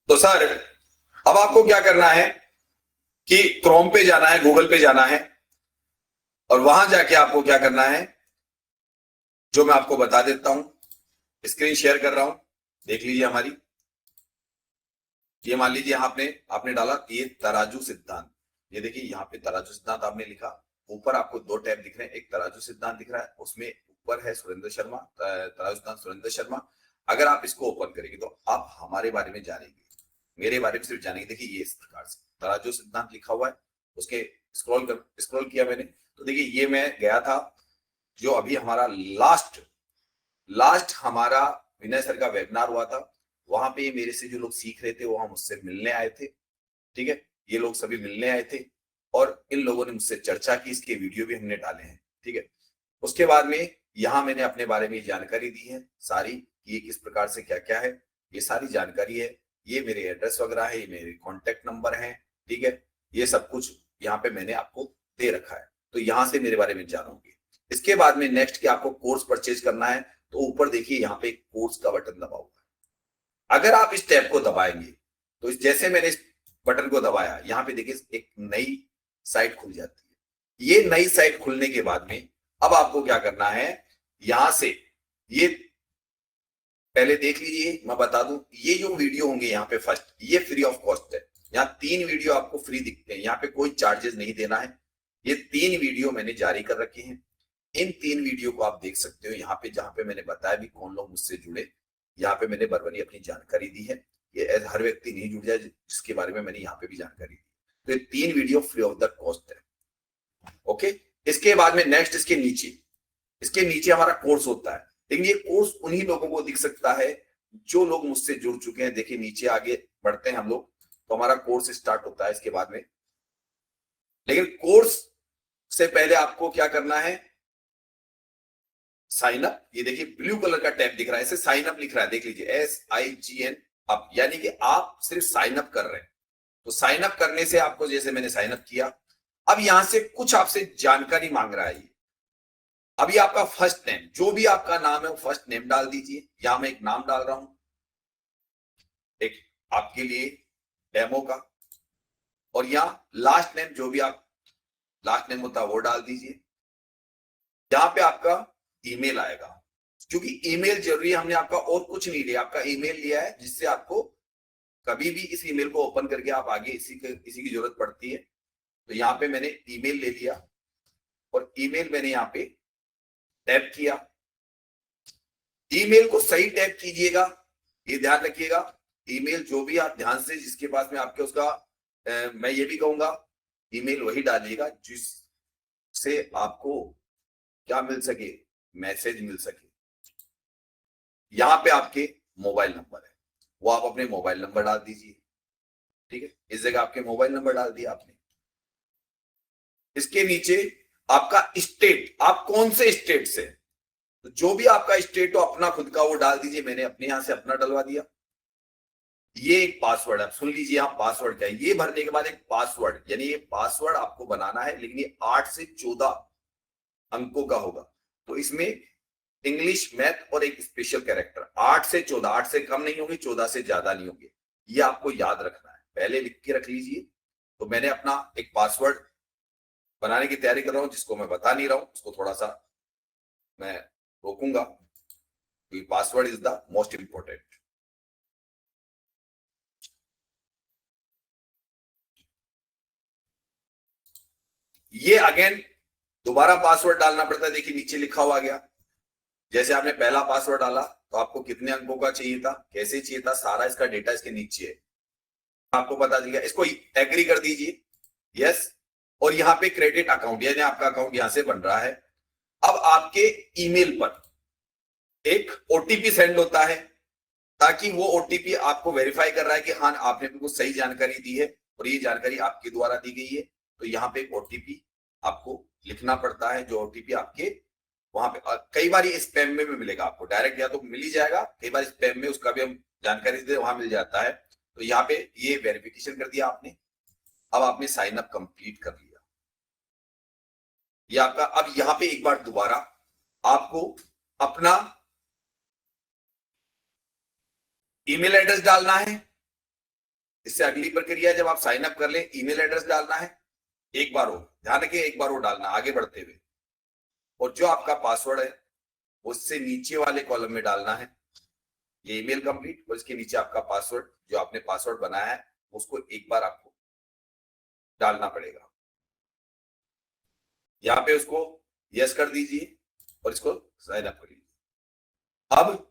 तो सर, अब आपको क्या करना है कि क्रोम पे जाना है, गूगल पे जाना है, और वहां जाके आपको क्या करना है, जो मैं आपको बता देता हूं। स्क्रीन शेयर कर रहा हूं, देख लीजिए हमारी। ये मान लीजिए आपने आपने डाला ये तराजू सिद्धांत। ये देखिए यहाँ पे तराजू सिद्धांत आपने लिखा। ऊपर आपको दो टैब दिख रहे हैं, एक तराजू सिद्धांत दिख रहा है, उसमें ऊपर है सुरेंद्र शर्मा, तराजू सिद्धांत सुरेंद्र शर्मा। अगर आप इसको ओपन करेंगे तो आप हमारे बारे में जानेंगे, मेरे बारे में सिर्फ जानेंगे। देखिए ये इस प्रकार से तराजू सिद्धांत लिखा हुआ है, उसके स्क्रॉल किया मैंने, तो देखिए ये मैं गया था, जो अभी हमारा लास्ट लास्ट हमारा विनय सर का वेबिनार हुआ था। वहां पे मेरे से जो लोग सीख रहे थे वो हम मुझसे मिलने आए थे। ठीक है, ये लोग सभी मिलने आए थे और इन लोगों ने मुझसे चर्चा की, इसके वीडियो भी हमने डाले हैं। ठीक है, उसके बाद में यहाँ मैंने अपने बारे में जानकारी दी है सारी, कि ये किस प्रकार से क्या क्या है, ये सारी जानकारी है। ये मेरे एड्रेस वगैरह है, ये मेरे कॉन्टेक्ट नंबर है। ठीक है, ये सब कुछ यहाँ पे मैंने आपको दे रखा है, तो यहाँ से मेरे बारे में जानोगे। इसके बाद में नेक्स्ट कि आपको कोर्स परचेज करना है, तो ऊपर देखिए यहाँ पे एक कोर्स का बटन दबा हुआ है। अगर आप इस टैब को दबाएंगे तो जैसे मैंने इस बटन को दबाया, यहाँ पे देखिए एक नई साइट खुल जाती है। ये नई साइट खुलने के बाद में अब आपको क्या करना है, यहां से ये पहले देख लीजिए, मैं बता दूं, ये जो वीडियो होंगे यहाँ पे फर्स्ट, ये फ्री ऑफ कॉस्ट है। यहाँ 3 वीडियो आपको फ्री दिखते हैं, यहाँ पे कोई चार्जेस नहीं देना है। ये 3 वीडियो मैंने जारी कर रखे हैं। इन 3 वीडियो को आप देख सकते हो यहाँ पे, जहां पे मैंने बताया भी कौन लोग मुझसे जुड़े। यहाँ पे मैंने बरबरी अपनी जानकारी दी है। ये हर व्यक्ति नहीं जुड़ जाए जिसके बारे में मैंने यहाँ पे भी जानकारी दी। तो ये 3 video free of the cost है। ओके, इसके बाद में नेक्स्ट इसके नीचे हमारा कोर्स होता है, लेकिन ये कोर्स उन्हीं लोगों को दिख सकता है जो लोग मुझसे जुड़ चुके हैं। देखिए नीचे आगे बढ़ते हैं हम लोग, तो हमारा कोर्स स्टार्ट होता है इसके बाद में। लेकिन कोर्स से पहले आपको क्या करना है, साइन अप। ये देखिए ब्लू कलर का टैब दिख रहा है, इसे साइन अप लिख रहा है, देख लीजिए SIGN अप, यानी कि आप सिर्फ साइन अप कर रहे हैं। तो साइन अप करने से आपको, जैसे मैंने साइन अप किया, अब यहां से कुछ आपसे जानकारी मांग रहा है। अभी आपका फर्स्ट नेम, जो भी आपका नाम है वो फर्स्ट नेम डाल दीजिए। यहां मैं एक नाम डाल रहा हूं, एक आपके लिए डेमो का, और यहां लास्ट नेम, जो भी आप लास्ट नेम होता है वो डाल दीजिए। यहां पे आपका ईमेल आएगा, क्योंकि ईमेल जरूरी है। हमने आपका और कुछ नहीं लिया, आपका ईमेल लिया है, जिससे आपको कभी भी इस ईमेल को ओपन करके आप आगे इसी की जरूरत पड़ती है। तो यहाँ पे मैंने ईमेल ले लिया और ईमेल मैंने यहाँ पे टैप किया। ईमेल को सही टैप कीजिएगा, ये ध्यान रखिएगा। ईमेल जो भी आप ध्यान से, जिसके पास में आपके उसका मैं ये भी कहूंगा, ईमेल वही डालिएगा जिससे आपको क्या मिल सके, मैसेज मिल सके। यहाँ पे आपके मोबाइल नंबर है, वो आप अपने मोबाइल नंबर डाल दीजिए। ठीक है, इस जगह आपके मोबाइल नंबर डाल दिया आपने। इसके नीचे आपका स्टेट, आप कौन से स्टेट से, तो जो भी आपका स्टेट हो अपना खुद का वो डाल दीजिए। मैंने अपने यहां से अपना डलवा दिया। ये एक पासवर्ड है, सुन लीजिए आप पासवर्ड क्या है। ये भरने के बाद एक पासवर्ड, यानी ये पासवर्ड आपको बनाना है, लेकिन ये 8 से 14 अंकों का होगा। तो इसमें इंग्लिश, मैथ और एक स्पेशल कैरेक्टर, 8 से 14, 8 से कम नहीं होंगे, 14 से ज्यादा नहीं होंगे। ये आपको याद रखना है, पहले लिख के रख लीजिए। तो मैंने अपना एक पासवर्ड बनाने की तैयारी कर रहा हूं, जिसको मैं बता नहीं रहा हूं, उसको थोड़ा सा मैं रोकूंगा, क्योंकि password is the most important. ये अगेन दोबारा पासवर्ड डालना पड़ता है। देखिए नीचे लिखा हुआ आ गया। जैसे आपने पहला पासवर्ड डाला तो आपको कितने अंकों का चाहिए था, कैसे चाहिए था, सारा इसका डेटा इसके नीचे है, आपको बता दिया। इसको एग्री कर दीजिए, यस। और यहाँ पे क्रेडिट अकाउंट, यानी आपका अकाउंट यहां से बन रहा है। अब आपके ईमेल पर एक ओटीपी सेंड होता है, ताकि वो ओटीपी आपको वेरीफाई कर रहा है कि हाँ आपने बिल्कुल सही जानकारी दी है और ये जानकारी आपके द्वारा दी गई है। तो यहाँ पे एक ओटीपी आपको लिखना पड़ता है, जो ओटीपी आपके वहां पे कई बार ये स्पैम में भी मिलेगा आपको, डायरेक्ट या तो मिल ही जाएगा, कई बार स्पैम में उसका भी हम जानकारी दे वहां मिल जाता है। तो यहाँ पे ये वेरिफिकेशन कर दिया आपने। अब आपने साइन अप कंप्लीट कर लिया, ये आपका। अब यहाँ पे एक बार दोबारा आपको अपना ईमेल एड्रेस डालना है, इससे अगली प्रक्रिया, जब आप साइन अप कर ले, ईमेल एड्रेस डालना है, एक बार हो, ध्यान रखिए, एक बार वो डालना आगे बढ़ते हुए, और जो आपका पासवर्ड है उससे नीचे वाले कॉलम में डालना है ये ईमेल कंप्लीट, और इसके नीचे आपका पासवर्ड, जो आपने पासवर्ड बनाया है उसको एक बार आपको डालना पड़ेगा। यहां पे उसको यस कर दीजिए और इसको साइन अप कर लीजिए। अब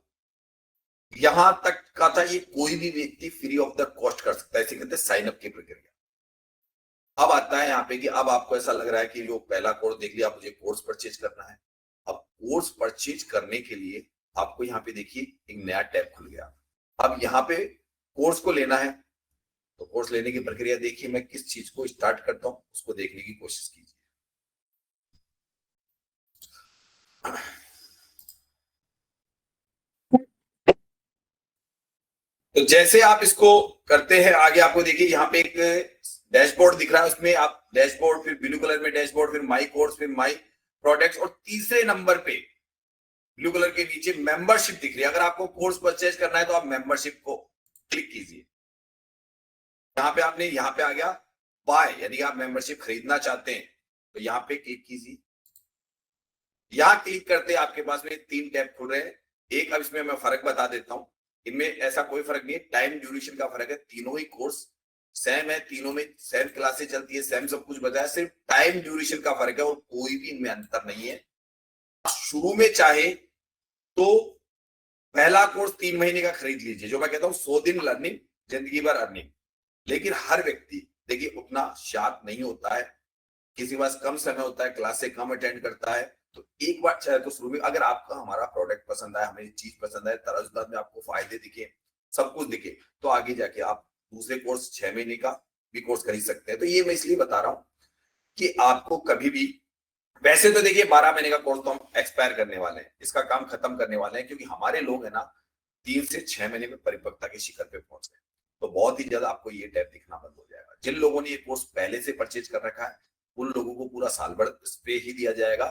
यहां तक का था, ये कोई भी व्यक्ति फ्री ऑफ द कॉस्ट कर सकता है, इसे कहते हैं साइन अप की प्रक्रिया। अब आता है यहाँ पे कि अब आपको ऐसा लग रहा है कि जो पहला कोर्स देख लिया, मुझे कोर्स परचेज करना है। अब कोर्स परचेज करने के लिए आपको यहाँ पे देखिए एक नया टैब खुल गया। अब यहाँ पे कोर्स को लेना है, तो कोर्स लेने की प्रक्रिया देखिए, मैं किस चीज को स्टार्ट करता हूं उसको देखने की कोशिश कीजिए। तो जैसे आप इसको करते हैं आगे, आपको देखिए यहाँ पे एक डैशबोर्ड दिख रहा है, उसमें आप डैशबोर्ड, फिर ब्लू कलर में डैशबोर्ड, फिर माई कोर्स, फिर माई प्रोडक्ट्स, और तीसरे नंबर पे ब्लू कलर के नीचे मेंबरशिप दिख रही है। अगर आपको कोर्स परचेज करना है तो आप मेंबरशिप को क्लिक कीजिए। यहाँ पे आपने, यहाँ पे आ गया बाय, यानी आप मेंबरशिप खरीदना चाहते हैं तो यहाँ पे क्लिक कीजिए। यहां क्लिक करते आपके पास में 3 टैब खुल रहे हैं। एक, अब इसमें मैं फर्क बता देता हूं, इनमें ऐसा कोई फर्क नहीं है, टाइम ड्यूरेशन का फर्क है, तीनों ही कोर्स सेम है, तीनों में सेम क्लासेस चलती है, सेम सब कुछ बताया, सिर्फ टाइम ड्यूरेशन का फर्क है और कोई भी इनमें अंतर नहीं है। शुरू में चाहे तो पहला कोर्स 3 महीने का खरीद लीजिए, जो मैं कहता हूं 100 दिन लर्निंग, जिंदगी भर अर्निंग। लेकिन हर व्यक्ति देखिए उतना शार्प नहीं होता है, किसी के पास कम समय होता है, क्लास से कम अटेंड करता है, तो एक बार चाहे तो शुरू में, अगर आपका हमारा प्रोडक्ट पसंद आया, हमें चीज पसंद आए, तराजदार में आपको फायदे दिखे, सब कुछ दिखे, तो आगे जाके आप दूसरे कोर्स 6 महीने का भी कोर्स खरीद सकते हैं। तो ये मैं इसलिए बता रहा हूं कि आपको कभी भी, वैसे तो देखिए 12 महीने का कोर्स तो हम एक्सपायर करने वाले हैं, इसका काम खत्म करने वाले हैं, क्योंकि हमारे लोग है ना 3 से 6 महीने में परिपक्वता के शिखर पे पहुंच गए, तो बहुत ही ज्यादा आपको ये टैब दिखना बंद हो जाएगा। जिन लोगों ने ये कोर्स पहले से परचेज कर रखा है उन लोगों को पूरा साल भर पे ही दिया जाएगा,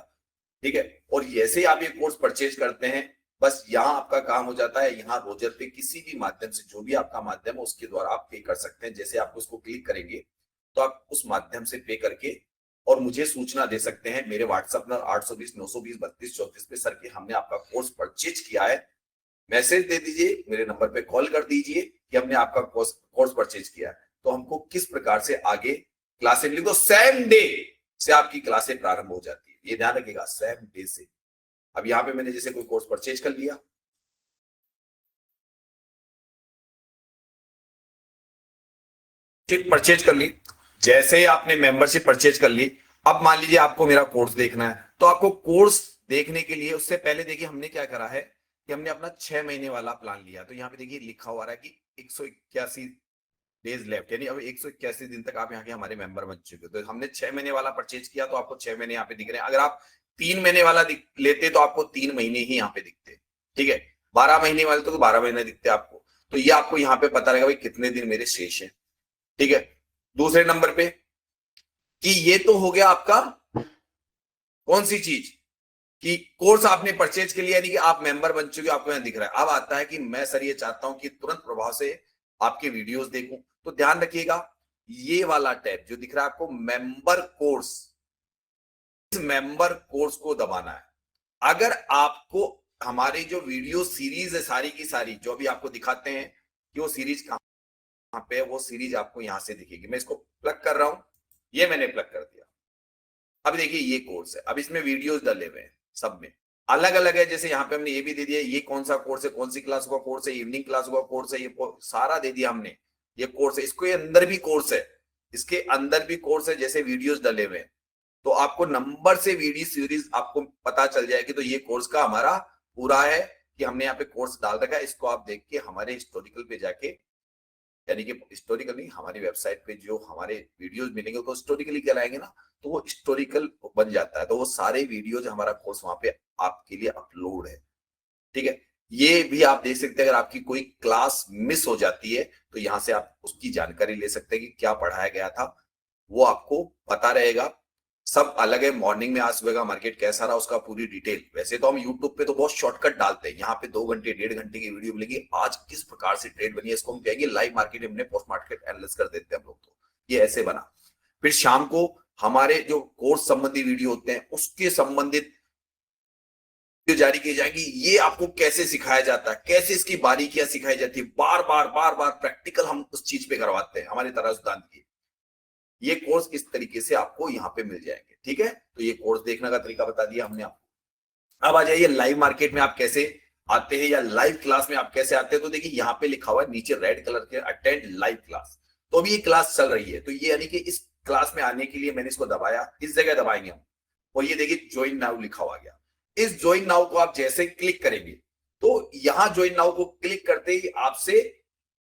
ठीक है। और जैसे आप ये कोर्स परचेज करते हैं, बस यहाँ आपका काम हो जाता है, यहाँ रोजर पे किसी भी माध्यम से, जो भी आपका माध्यम है उसके द्वारा आप पे कर सकते हैं। जैसे आप उसको क्लिक करेंगे तो आप उस माध्यम से पे करके और मुझे सूचना दे सकते हैं मेरे व्हाट्सएप नंबर 820-920-3234 पे, सर कि हमने आपका कोर्स परचेज किया है। मैसेज दे दीजिए, मेरे नंबर पे कॉल कर दीजिए कि हमने आपका कोर्स परचेज किया है, तो हमको किस प्रकार से आगे क्लासें मिली। तो सेम डे से आपकी क्लासें प्रारंभ हो जाती है, ये ध्यान रखिएगा, सेम डे से। अब यहाँ पे मैंने जैसे कोई कोर्स परचेज कर लिया, परचेज कर ली, जैसे ही आपने मेंबरशिप परचेज कर ली, अब मान लीजिए आपको मेरा कोर्स देखना है, तो आपको कोर्स देखने के लिए उससे पहले देखिए हमने क्या करा है कि हमने अपना 6 महीने वाला प्लान लिया। तो यहाँ पे देखिए लिखा हुआ है कि 181 डेज लेफ्ट, यानी अब 181 दिन तक आप यहाँ के हमारे मेंबर बन चुके हो। तो हमने 6 महीने वाला परचेज किया तो आपको 6 महीने यहाँ पे दिख रहे हैं। अगर आप 3 महीने वाला लेते तो आपको 3 महीने ही यहाँ पे दिखते, ठीक है। 12 महीने वाले तो 12 महीने दिखते आपको, तो ये आपको यहाँ पे पता रहेगा भाई कितने दिन मेरे शेष है, ठीक है। दूसरे नंबर पे कि ये तो हो गया आपका कौन सी चीज कि कोर्स आपने परचेज के लिए, यानी कि आप मेंबर बन चुके हो, आपको यहां दिख रहा है। अब आता है कि मैं सर ये चाहता हूं कि तुरंत प्रभाव से आपके वीडियोस देखूं, तो ध्यान रखिएगा ये वाला टैब जो दिख रहा है आपको मेंबर कोर्स, इस मेंबर कोर्स को दबाना है। अगर आपको हमारी जो वीडियो सीरीज है सारी की सारी, जो भी आपको दिखाते हैं कि वो सीरीज कहां पे है, वो सीरीज आपको यहां से दिखेगी। मैं इसको प्लग कर रहा हूं, ये मैंने प्लग कर दिया। अब देखिए ये कोर्स है, अब इसमें वीडियोस डले हुए हैं, सब में अलग अलग है। जैसे यहाँ पे हमने ये भी दे दिया, ये कौन सा कोर्स है, कौन सी क्लास का कोर्स है, इवनिंग क्लास का कोर्स है, ये सारा दे दिया हमने। ये कोर्स है, इसके अंदर भी कोर्स है, इसके अंदर भी कोर्स है, जैसे वीडियोस डले हुए हैं, तो आपको नंबर से वीडियो सीरीज आपको पता चल जाएगी। तो ये कोर्स का हमारा पूरा है कि हमने यहाँ पे कोर्स डाल रखा है। इसको आप देख के हमारे हिस्टोरिकल पे जाके, यानी कि हिस्टोरिकल नहीं, हमारी वेबसाइट पे जो हमारे वीडियोस मिलेंगे तो हिस्टोरिकली कहलाएंगे ना, तो वो हिस्टोरिकल बन जाता है। तो वो सारे वीडियो जो हमारा कोर्स वहां पे आपके लिए अपलोड है, ठीक है। ये भी आप देख सकते हैं, अगर आपकी कोई क्लास मिस हो जाती है तो यहाँ से आप उसकी जानकारी ले सकते हैं कि क्या पढ़ाया गया था, वो आपको पता रहेगा। सब अलग है। मॉर्निंग में आज सुबह का मार्केट कैसा रहा उसका पूरी डिटेल, वैसे तो हम यूट्यूब पे तो बहुत शॉर्टकट डालते हैं, यहाँ पे 2 घंटे 1.5 घंटे की वीडियो मिलेगी। आज किस प्रकार से ट्रेड बनी है इसको हम कहेंगे लाइव मार्केट, हमने पोस्ट मार्केट एनालिसिस कर देते हैं हम लोग, तो ये ऐसे बना। फिर शाम को हमारे जो कोर्स संबंधी वीडियो होते हैं उसके संबंधित जारी की जाएगी, ये आपको कैसे सिखाया जाता है, कैसे इसकी बारीकियां सिखाई जाती है, बार बार प्रैक्टिकल हम उस चीज पे करवाते हैं हमारे तरह सिद्धांत की। ये कोर्स इस तरीके से आपको यहाँ पे मिल जाएंगे, ठीक है। तो ये कोर्स देखने का तरीका बता दिया हमने आपको। अब आ जाइए लाइव मार्केट में आप कैसे आते हैं या लाइव क्लास में आप कैसे आते हैं। तो देखिए यहाँ पे लिखा हुआ है नीचे रेड कलर के अटेंड लाइव क्लास, तो अभी ये क्लास चल रही है। तो ये यानी कि इस क्लास में आने के लिए मैंने इसको दबाया, इस जगह दबाएंगे हम, और ये देखिए ज्वाइन नाउ लिखा हुआ गया। इस ज्वाइन नाउ को आप जैसे क्लिक करेंगे तो यहां ज्वाइन नाउ को क्लिक करते ही आपसे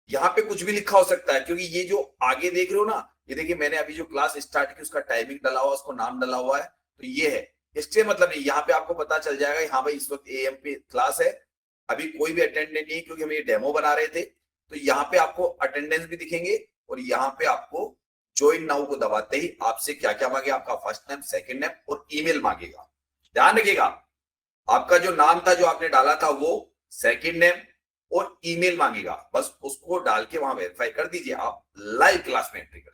यहाँ पे कुछ भी लिखा हो सकता है, क्योंकि ये जो आगे देख रहे हो ना, ये देखिए मैंने अभी जो क्लास स्टार्ट की उसका टाइमिंग डाला हुआ, उसको नाम डाला हुआ है, तो ये है। इससे मतलब नहीं, यहाँ पे आपको पता चल जाएगा हाँ भाई इस वक्त AM पे क्लास है, अभी कोई भी अटेंडेंस नहीं है क्योंकि हम ये डेमो बना रहे थे। तो यहाँ पे आपको अटेंडेंस भी दिखेंगे और यहाँ पे आपको ज्वाइन नाउ को दबाते ही आपसे क्या क्या मांगेगा, आपका फर्स्ट नेम, सेकंड नेम और ईमेल मांगेगा। ध्यान रखिएगा, आपका जो नाम था जो आपने डाला था वो, सेकंड नेम और ईमेल मांगेगा, बस उसको डाल के वहां वेरीफाई कर दीजिए, आप लाइव क्लास में एंट्री कर